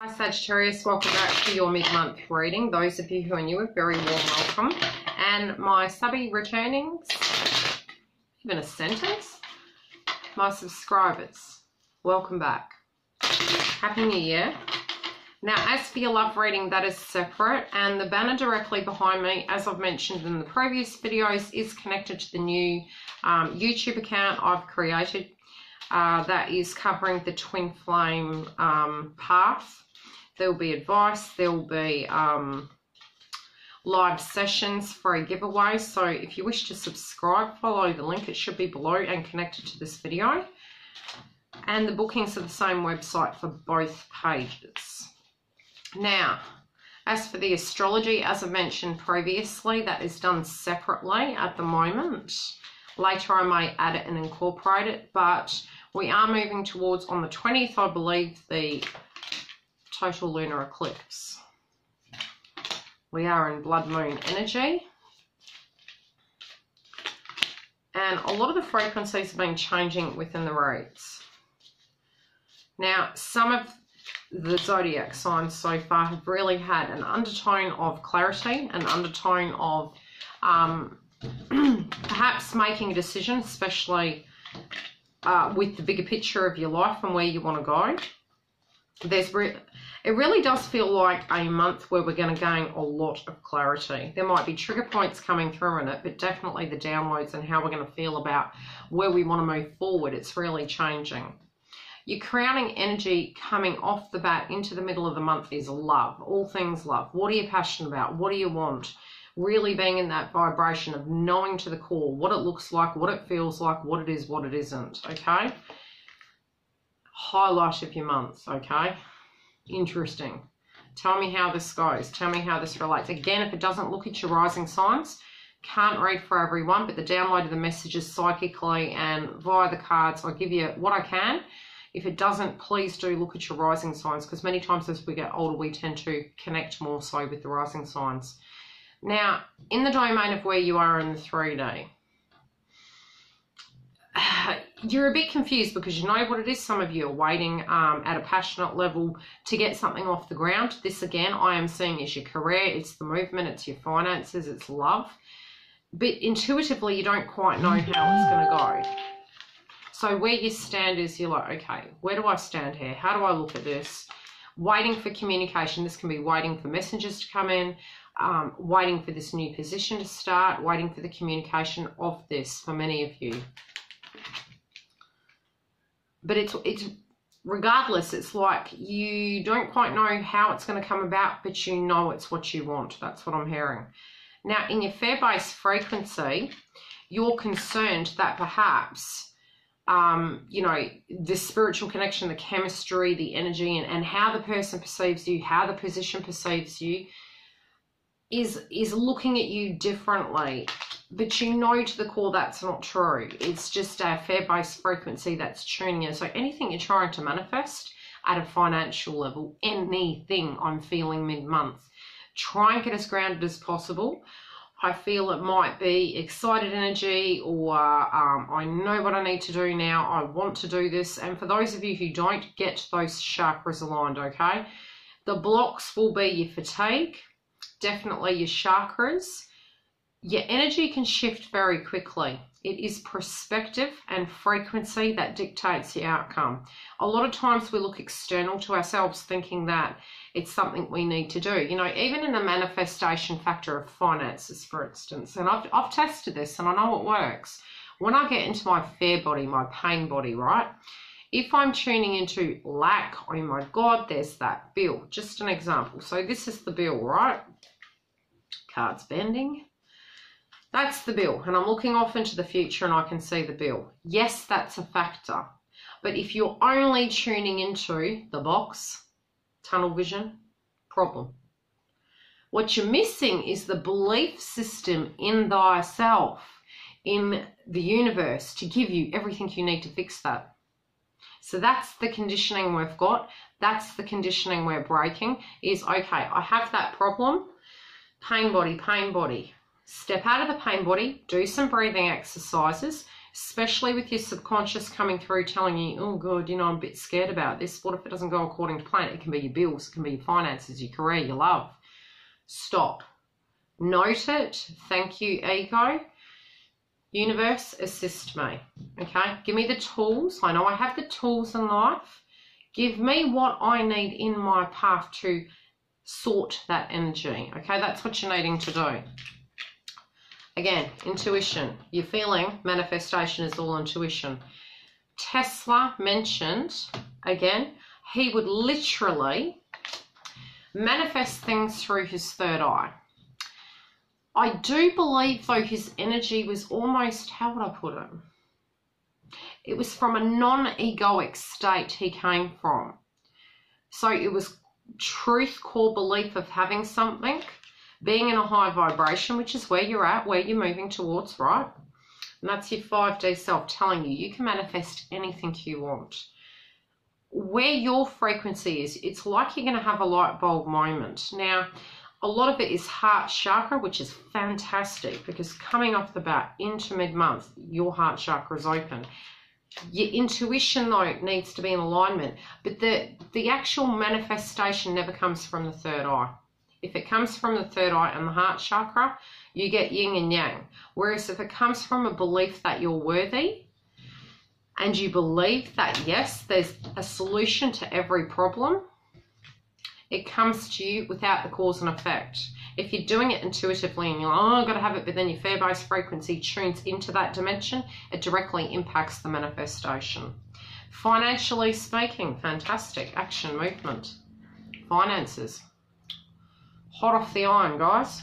Hi Sagittarius, welcome back to your mid-month reading. Those of you who are new, a very warm welcome. And my subby returnings, even a sentence, my subscribers, welcome back. Happy New Year. Now, as for your love reading, that is separate, and the banner directly behind me, as I've mentioned in the previous videos, is connected to the new YouTube account I've created that is covering the twin flame path. There will be advice, there will be live sessions, free giveaways. So if you wish to subscribe, follow the link. It should be below and connected to this video. And the bookings are the same website for both pages. Now, as for the astrology, as I mentioned previously, that is done separately at the moment. Later I may add it and incorporate it, but we are moving towards, on the 20th, I believe, the total lunar eclipse. We are in blood moon energy. And a lot of the frequencies have been changing within the reads. Now, some of the zodiac signs so far have really had an undertone of clarity, an undertone of perhaps making a decision, especially with the bigger picture of your life and where you want to go. It really does feel like a month where we're going to gain a lot of clarity. There might be trigger points coming through in it, but definitely the downloads and how we're going to feel about where we want to move forward, it's really changing. Your crowning energy coming off the bat into the middle of the month is love, all things love. What are you passionate about? What do you want? Really being in that vibration of knowing to the core what it looks like, what it feels like, what it is, what it isn't, okay? Highlight of your month, okay? Interesting. Tell me how this goes. Tell me how this relates. Again, if it doesn't look at your rising signs, can't read for everyone, but the download of the messages psychically and via the cards, I'll give you what I can. If it doesn't, please do look at your rising signs, because many times as we get older, we tend to connect more so with the rising signs. Now, in the domain of where you are in the 3D, you're a bit confused because you know what it is. Some of you are waiting at a passionate level to get something off the ground. This, again, I am seeing is your career, it's the movement, it's your finances, it's love. But intuitively, you don't quite know how it's going to go. So where you stand is you're like, okay, where do I stand here? How do I look at this? Waiting for communication. This can be waiting for messages to come in, waiting for this new position to start, waiting for the communication of this for many of you. But it's regardless, it's like you don't quite know how it's going to come about, but you know it's what you want. That's what I'm hearing. Now, in your fair-based frequency, you're concerned that perhaps, you know, the spiritual connection, the chemistry, the energy, and how the person perceives you, how the position perceives you, is looking at you differently. But you know to the core that's not true. It's just a fair-based frequency that's tuning in. So anything you're trying to manifest at a financial level, anything I'm feeling mid-month, try and get as grounded as possible. I feel it might be excited energy, or I know what I need to do now. I want to do this. And for those of you who don't, get those chakras aligned, okay? The blocks will be your fatigue, definitely your chakras. Your energy can shift very quickly. It is perspective and frequency that dictates the outcome. A lot of times we look external to ourselves thinking that it's something we need to do. You know, even in the manifestation factor of finances, for instance, and I've tested this and I know it works. When I get into my fair body, my pain body, right? If I'm tuning into lack, oh my God, there's that bill. Just an example. So this is the bill, right? Cards bending. That's the bill, and I'm looking off into the future and I can see the bill. Yes, that's a factor. But if you're only tuning into the box, tunnel vision, problem. What you're missing is the belief system in thyself, in the universe, to give you everything you need to fix that. So that's the conditioning we've got. That's the conditioning we're breaking, is, okay, I have that problem, pain body, pain body. Step out of the pain body, do some breathing exercises, especially with your subconscious coming through telling you, oh God, you know, I'm a bit scared about this. What if it doesn't go according to plan? It can be your bills, it can be your finances, your career, your love. Stop. Note it. Thank you, ego. Universe, assist me. Okay, give me the tools. I know I have the tools in life. Give me what I need in my path to sort that energy. Okay, that's what you're needing to do. Again, intuition. Your feeling, manifestation is all intuition. Tesla mentioned, again, he would literally manifest things through his third eye. I do believe, though, his energy was almost, how would I put it? It was from a non-egoic state he came from. So it was truth, core belief of having something, being in a high vibration, which is where you're at, where you're moving towards, right? And that's your 5D self telling you, you can manifest anything you want. Where your frequency is, it's like you're going to have a light bulb moment. Now, a lot of it is heart chakra, which is fantastic because coming off the bat into mid-month, your heart chakra is open. Your intuition, though, needs to be in alignment, but the actual manifestation never comes from the third eye. If it comes from the third eye and the heart chakra, you get yin and yang. Whereas if it comes from a belief that you're worthy and you believe that, yes, there's a solution to every problem, it comes to you without the cause and effect. If you're doing it intuitively and you're like, oh, I've got to have it, but then your fair-based frequency tunes into that dimension, it directly impacts the manifestation. Financially speaking, fantastic. Action, movement, finances. Hot off the iron, guys.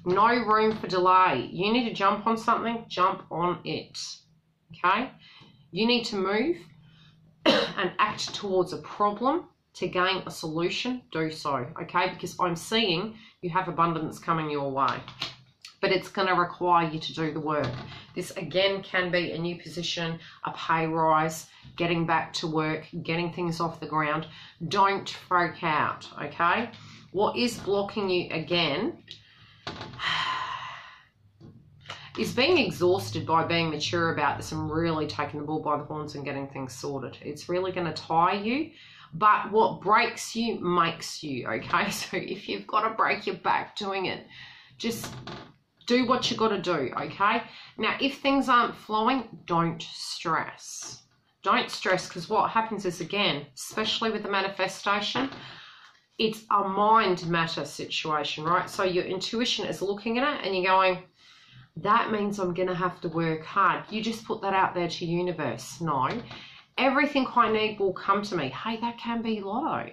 No room for delay. You need to jump on something, jump on it. Okay? You need to move and act towards a problem to gain a solution, do so, okay? Because I'm seeing you have abundance coming your way, but it's going to require you to do the work. This, again, can be a new position, a pay rise, getting back to work, getting things off the ground. Don't freak out, okay? What is blocking you, again, is being exhausted by being mature about this and really taking the bull by the horns and getting things sorted. It's really going to tire you. But what breaks you makes you, okay? So if you've got to break your back doing it, just do what you got to do, okay? Now, if things aren't flowing, don't stress. Don't stress, because what happens is, again, especially with the manifestation, it's a mind matter situation, right? So your intuition is looking at it and you're going, that means I'm going to have to work hard. You just put that out there to universe. No. Everything I need will come to me. Hey, that can be lotto.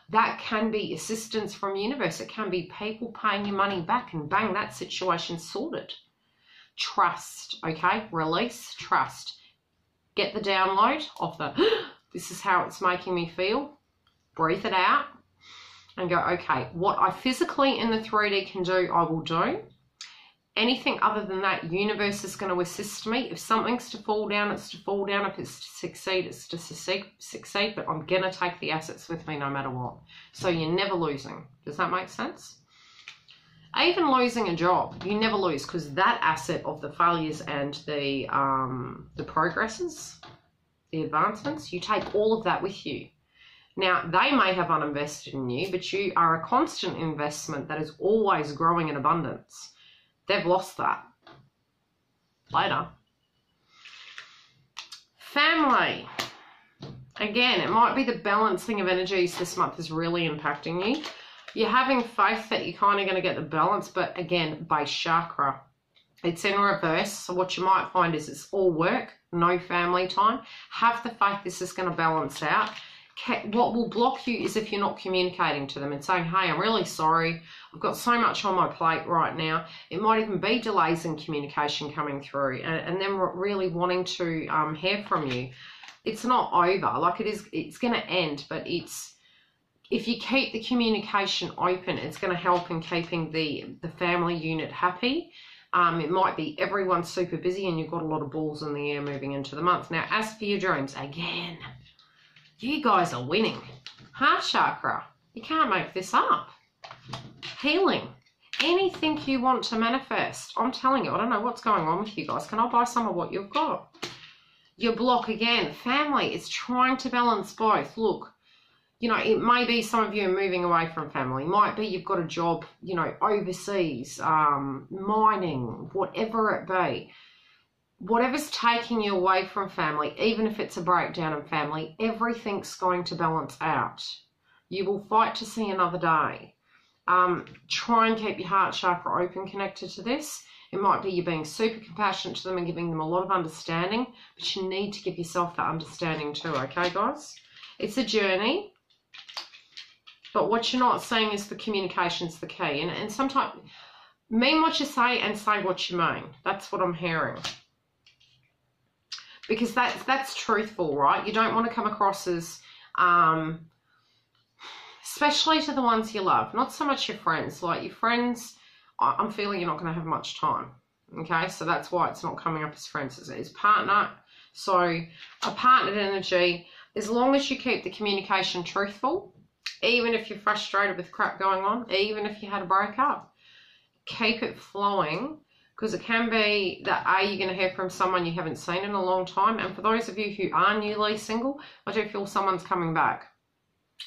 That can be assistance from universe. It can be people paying your money back and bang, that situation sorted. Trust, okay? Release, trust. Get the download of the, this is how it's making me feel. Breathe it out and go, okay, what I physically in the 3D can do, I will do. Anything other than that, universe is going to assist me. If something's to fall down, it's to fall down. If it's to succeed, it's to succeed. But I'm going to take the assets with me no matter what. So you're never losing. Does that make sense? Even losing a job, you never lose, because that asset of the failures and the progresses, the advancements, you take all of that with you. Now, they may have uninvested in you, but you are a constant investment that is always growing in abundance. They've lost that. Later. Family. Again, it might be the balancing of energies this month is really impacting you. You're having faith that you're kind of going to get the balance, but again, base chakra. It's in reverse. So what you might find is it's all work, no family time. Have the faith this is going to balance out. What will block you is if you're not communicating to them and saying, hey, I'm really sorry. I've got so much on my plate right now. It might even be delays in communication coming through and them really wanting to hear from you. It's not over. Like it's going to end, but if you keep the communication open, it's going to help in keeping the family unit happy. It might be everyone's super busy and you've got a lot of balls in the air moving into the month. Now, as for your dreams, again, you guys are winning. Heart chakra. You can't make this up. Healing. anything you want to manifest. I'm telling you, I don't know what's going on with you guys. Can I buy some of what you've got? Your block again, family, is trying to balance both. Look, you know, it may be some of you are moving away from family. Might be you've got a job, you know, overseas, mining, whatever it be. Whatever's taking you away from family, even if it's a breakdown in family, everything's going to balance out. You will fight to see another day. Try and keep your heart chakra open connected to this. It might be you're being super compassionate to them and giving them a lot of understanding, but you need to give yourself that understanding too, okay, guys? It's a journey, but what you're not seeing is the communication's the key. And sometimes, mean what you say and say what you mean. That's what I'm hearing. Because that's truthful, right? You don't want to come across as, especially to the ones you love, not so much your friends. Like your friends, I'm feeling you're not going to have much time, okay? So that's why it's not coming up as friends, as partner. So a partnered energy, as long as you keep the communication truthful, even if you're frustrated with crap going on, even if you had a breakup, keep it flowing. Because it can be that you're going to hear from someone you haven't seen in a long time. And for those of you who are newly single, I do feel someone's coming back.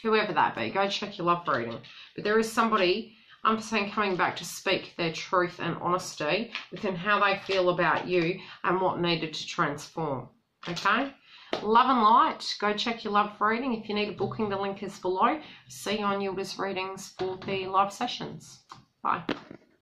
Whoever that be, go check your love reading. But there is somebody, I'm saying, coming back to speak their truth and honesty within how they feel about you and what needed to transform. Okay? Love and light. Go check your love reading. If you need a booking, the link is below. See you on Yildiz readings for the live sessions. Bye.